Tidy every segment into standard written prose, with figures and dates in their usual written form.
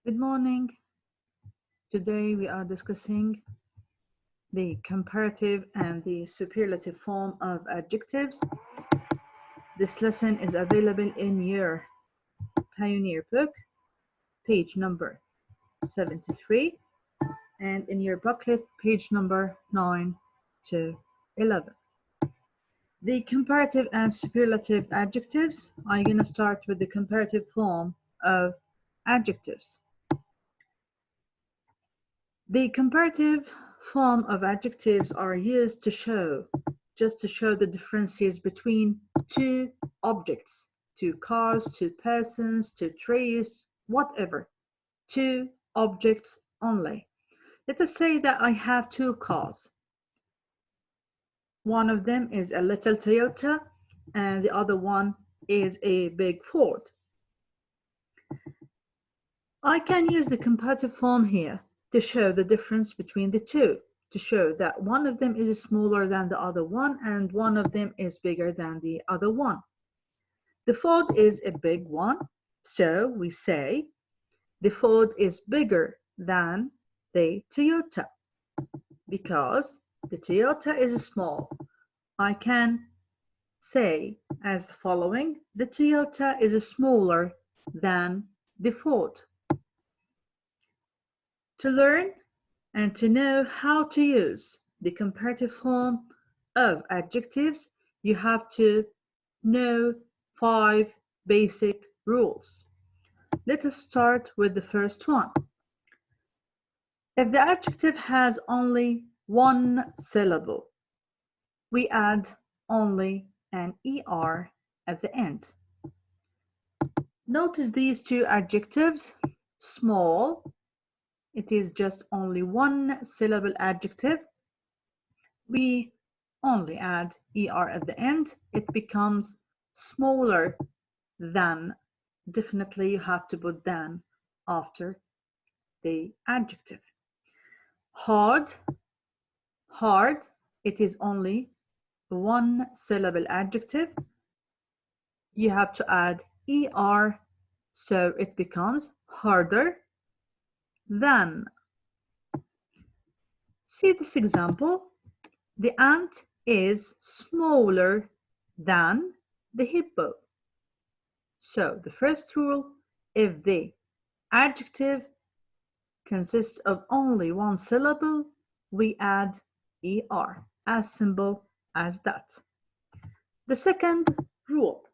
Good morning. Today we are discussing the comparative and the superlative form of adjectives. This lesson is available in your Pioneer book, page number 73, and in your booklet, page number 9 to 11. The comparative and superlative adjectives, I'm going to start with the comparative form of adjectives. The comparative form of adjectives are used to show the differences between two objects, two cars, two persons, two trees, whatever, two objects only. Let us say that I have two cars. One of them is a little Toyota and the other one is a big Ford. I can use the comparative form here to show the difference between the two, to show that one of them is smaller than the other one and one of them is bigger than the other one. The Ford is a big one, so we say the Ford is bigger than the Toyota. Because the Toyota is small, I can say as the following: the Toyota is smaller than the Ford. To learn and to know how to use the comparative form of adjectives, you have to know 5 basic rules. Let us start with the first one. If the adjective has only one syllable, we add only an ER at the end. Notice these two adjectives. Small, it is just only one syllable adjective. We only add ER at the end. It becomes smaller than. Definitely you have to put than after the adjective. Hard, it is only one syllable adjective. You have to add ER, so it becomes harder than. See this example. The ant is smaller than the hippo. So the first rule, if the adjective consists of only one syllable, we add ER. As simple as that. The second rule,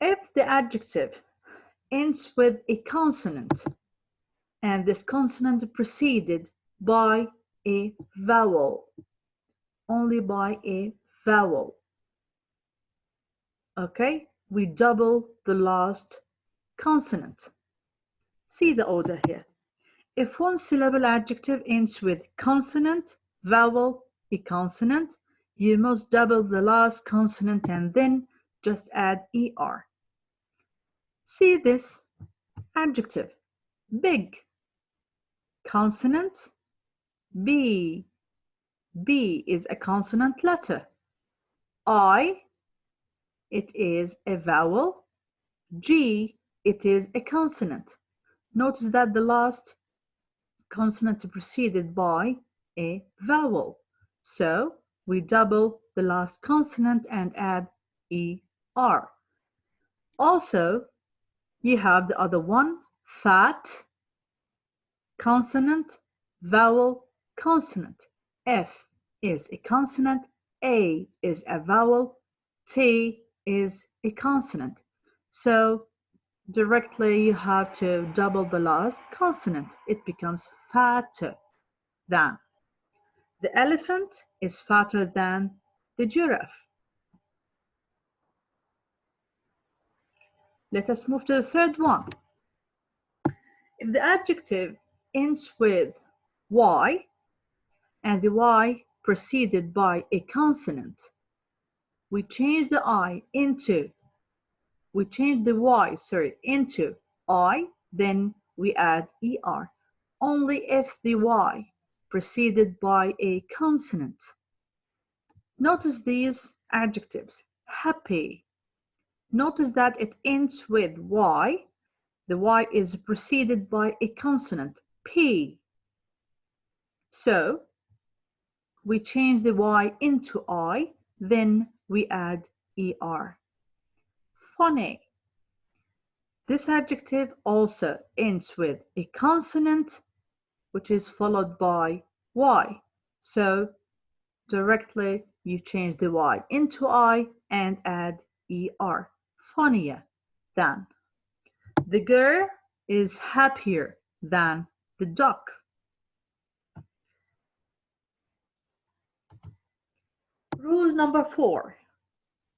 if the adjective ends with a consonant and this consonant preceded by a vowel, only by a vowel, okay, we double the last consonant. See the order here. If one syllable adjective ends with consonant, vowel, a consonant, you must double the last consonant and then just add ER. See this adjective. Big. Consonant. B. B is a consonant letter. I, it is a vowel. G, it is a consonant. Notice that the last consonant preceded by a vowel. So we double the last consonant and add ER. Also, you have the other one, fat, consonant, vowel, consonant. F is a consonant, A is a vowel, T is a consonant. So directly you have to double the last consonant. It becomes fatter than. The elephant is fatter than the giraffe. Let us move to the third one. If the adjective ends with Y and the Y preceded by a consonant, we change the Y into I, then we add ER. Only if the Y preceded by a consonant. Notice these adjectives. Happy. Notice that it ends with Y. The Y is preceded by a consonant, P. So we change the Y into I, then we add ER. Funny. This adjective also ends with a consonant, which is followed by Y. So directly you change the Y into I and add ER. Funnier than. The girl is happier than the duck. Rule number 4.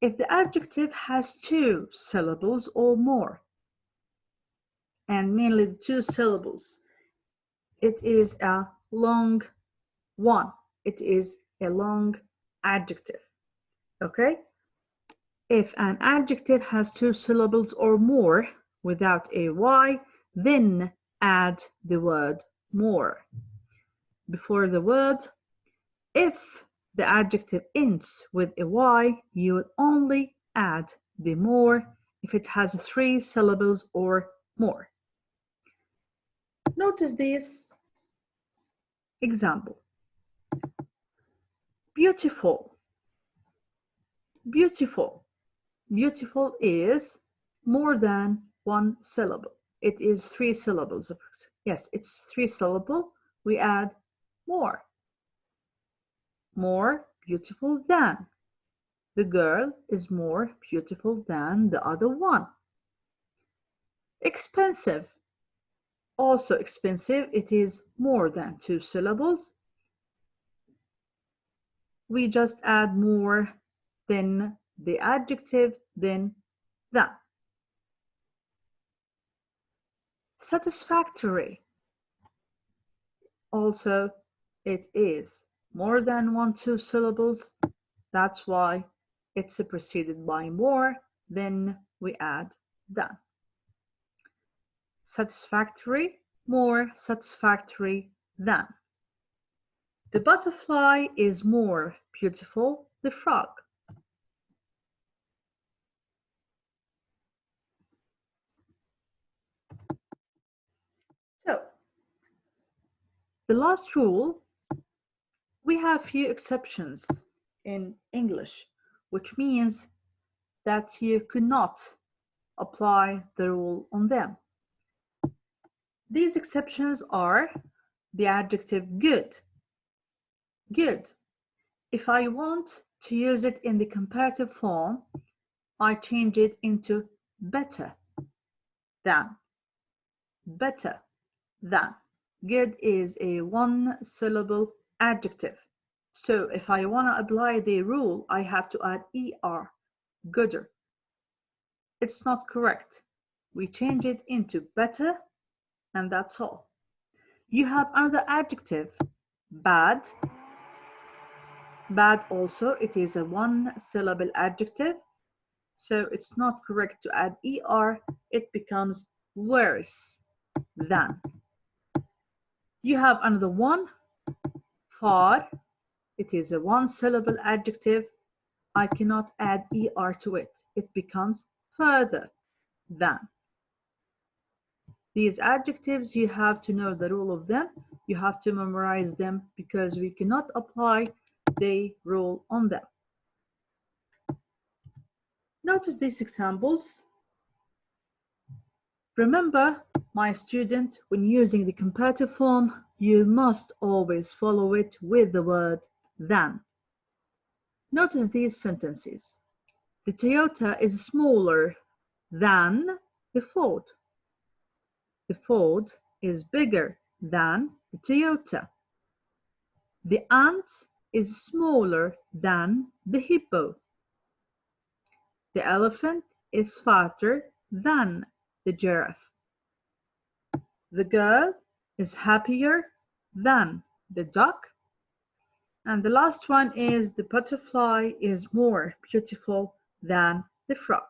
If the adjective has 2 syllables or more, and mainly the 2 syllables, it is a long one. It is a long adjective. Okay? If an adjective has 2 syllables or more without a Y, then add the word more before the word. If the adjective ends with a Y, you will only add the more if it has 3 syllables or more. Notice this example. Beautiful. Beautiful. Beautiful is more than 1 syllable. It is 3 syllables. Yes, it's 3 syllable. We add more. More beautiful than. The girl is more beautiful than the other one. Expensive. Also expensive. It is more than 2 syllables. We just add more than the adjective, then than. Satisfactory. Also, it is more than 2 syllables. That's why it's preceded by more, then we add than. Satisfactory, more satisfactory than. The butterfly is more beautiful than the frog. So, the last rule, we have few exceptions in English, which means that you could not apply the rule on them. These exceptions are the adjective good. Good. If I want to use it in the comparative form, I change it into better than. Better than. Good is a 1-syllable adjective. So if I want to apply the rule, I have to add ER, gooder. It's not correct. We change it into better, and that's all. You have another adjective, bad. Bad also, it is a 1-syllable adjective. So it's not correct to add ER. It becomes worse than. You have another one, far. It is a 1-syllable adjective. I cannot add ER to it. It becomes further than. These adjectives, you have to know the rule of them. You have to memorize them because we cannot apply the rule on them. Notice these examples. Remember, my student, when using the comparative form, you must always follow it with the word than. Notice these sentences. The Toyota is smaller than the Ford. The Ford is bigger than the Toyota. The ant is smaller than the hippo. The elephant is fatter than the giraffe. The girl is happier than the duck. And the last one is the butterfly is more beautiful than the frog.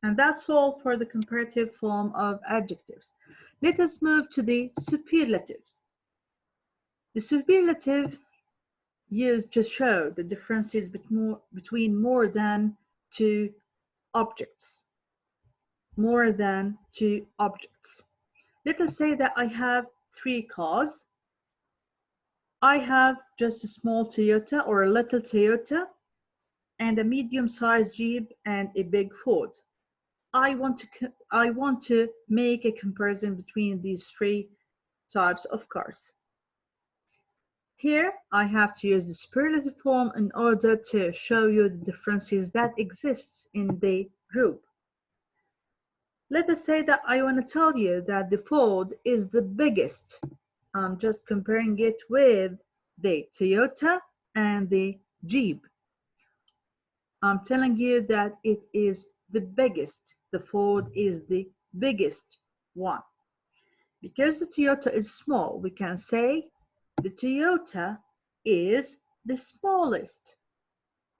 And that's all for the comparative form of adjectives. Let us move to the superlatives. The superlative used to show the differences between more than 2 objects. more than two objects. Let us say that I have three cars. I have just a small Toyota or a little Toyota and a medium-sized Jeep and a big Ford. I want to make a comparison between these three types of cars. Here I have to use the superlative form in order to show you the differences that exist in the group. Let us say that I want to tell you that the Ford is the biggest. I'm just comparing it with the Toyota and the Jeep. I'm telling you that it is the biggest. The Ford is the biggest one. Because the Toyota is small, we can say the Toyota is the smallest,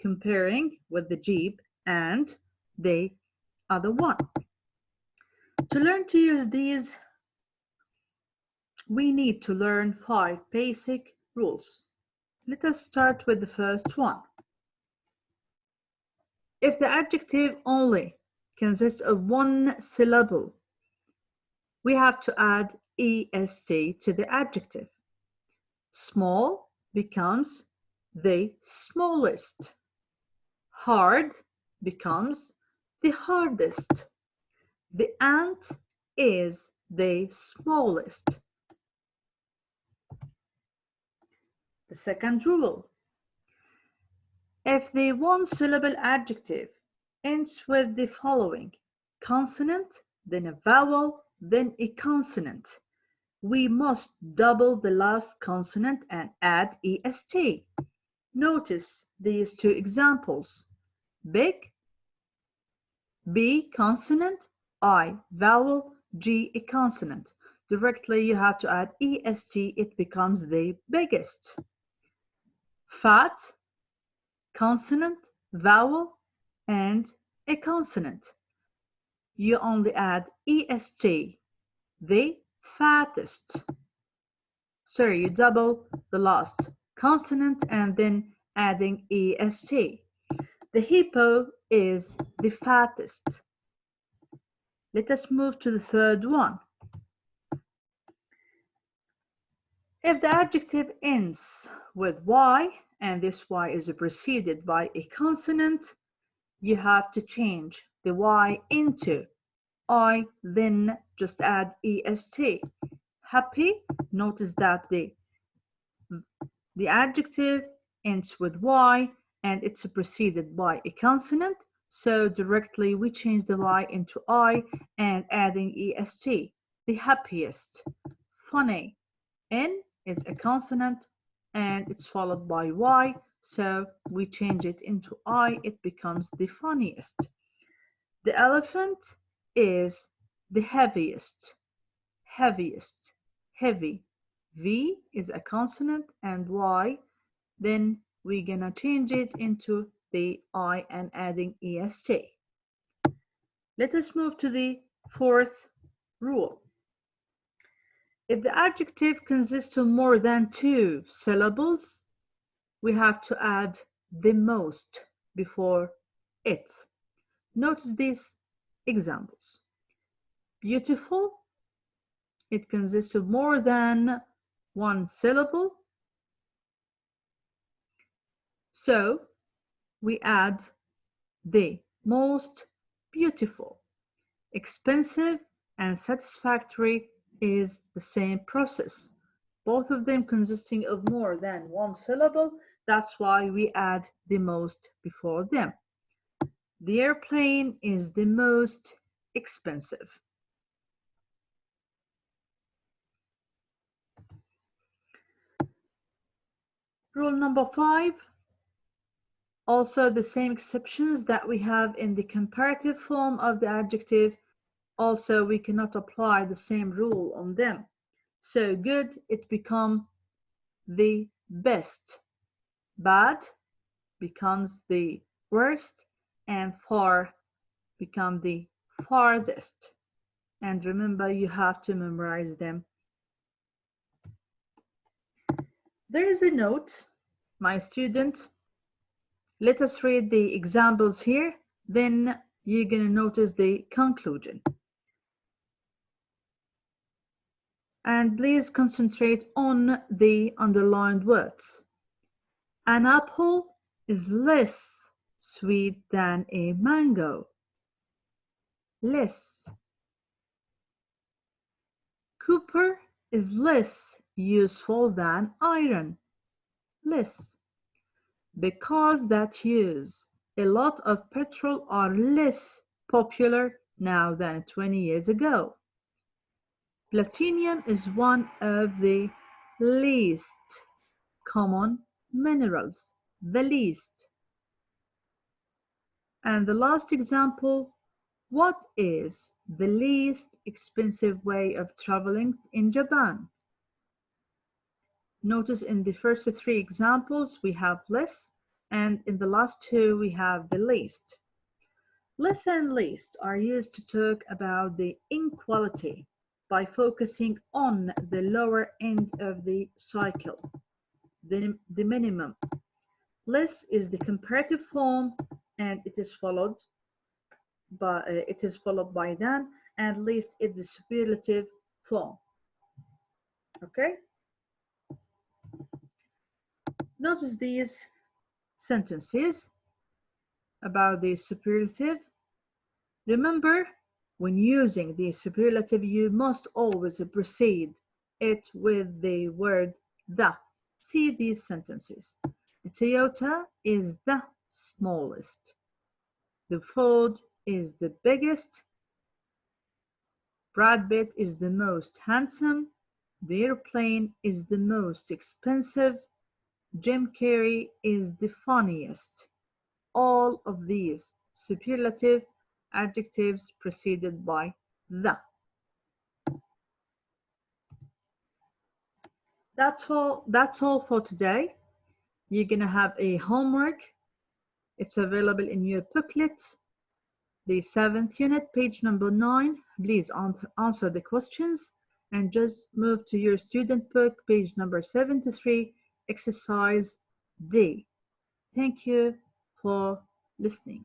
comparing with the Jeep and the other one. To learn to use these, we need to learn 5 basic rules. Let us start with the first one. If the adjective only consists of one syllable, we have to add est to the adjective. Small becomes the smallest. Hard becomes the hardest. The ant is the smallest. The second rule. If the one-syllable adjective ends with the following consonant, then a vowel, then a consonant, we must double the last consonant and add est. Notice these two examples. Big, B consonant, I vowel, G a consonant. Directly you have to add est, it becomes the biggest. Fat, consonant, vowel, and a consonant. You only add est, the fattest. So you double the last consonant and then adding est. The hippo is the fattest. Let us move to the third one. If the adjective ends with y and this y is preceded by a consonant, you have to change the y into I, then just add est. Happy, notice that the adjective ends with y and it's preceded by a consonant, so directly we change the y into I and adding est. The happiest. Funny, N is a consonant and it's followed by y, so we change it into I, it becomes the funniest. The elephant is the heaviest. Heaviest, heavy. V is a consonant and y, then we're gonna change it into the I and adding est. Let us move to the fourth rule. If the adjective consists of more than two syllables, we have to add the most before it. Notice these examples. Beautiful, it consists of more than one syllable, so we add the most beautiful. Expensive and satisfactory is the same process. Both of them consisting of more than one syllable, that's why we add the most before them. The airplane is the most expensive. Rule number 5. Also the same exceptions that we have in the comparative form of the adjective. Also, we cannot apply the same rule on them. So good, it becomes the best. Bad becomes the worst, and far become the farthest. And remember, you have to memorize them. There is a note, my student. Let us read the examples here, then you're going to notice the conclusion. And please concentrate on the underlined words. An apple is less sweet than a mango. Less. Copper is less useful than iron. Less. Because that use a lot of petrol are less popular now than 20 years ago. Platinum is one of the least common minerals, the least. And the last example, what is the least expensive way of traveling in Japan? Notice in the first three examples we have less, and in the last two we have the least. Less and least are used to talk about the inequality by focusing on the lower end of the cycle, the minimum. Less is the comparative form, and it is followed by than, and least is the superlative form. Okay? Notice these sentences about the superlative. Remember, when using the superlative, you must always precede it with the word the. See these sentences. The Toyota is the smallest. The Ford is the biggest. Brad Pitt is the most handsome. The airplane is the most expensive. Jim Carrey is the funniest. All of these superlative adjectives preceded by the. That's all for today. You're gonna have a homework. It's available in your booklet, the 7th unit, page number 9. Please answer the questions and just move to your student book, page number 73, exercise D. Thank you for listening.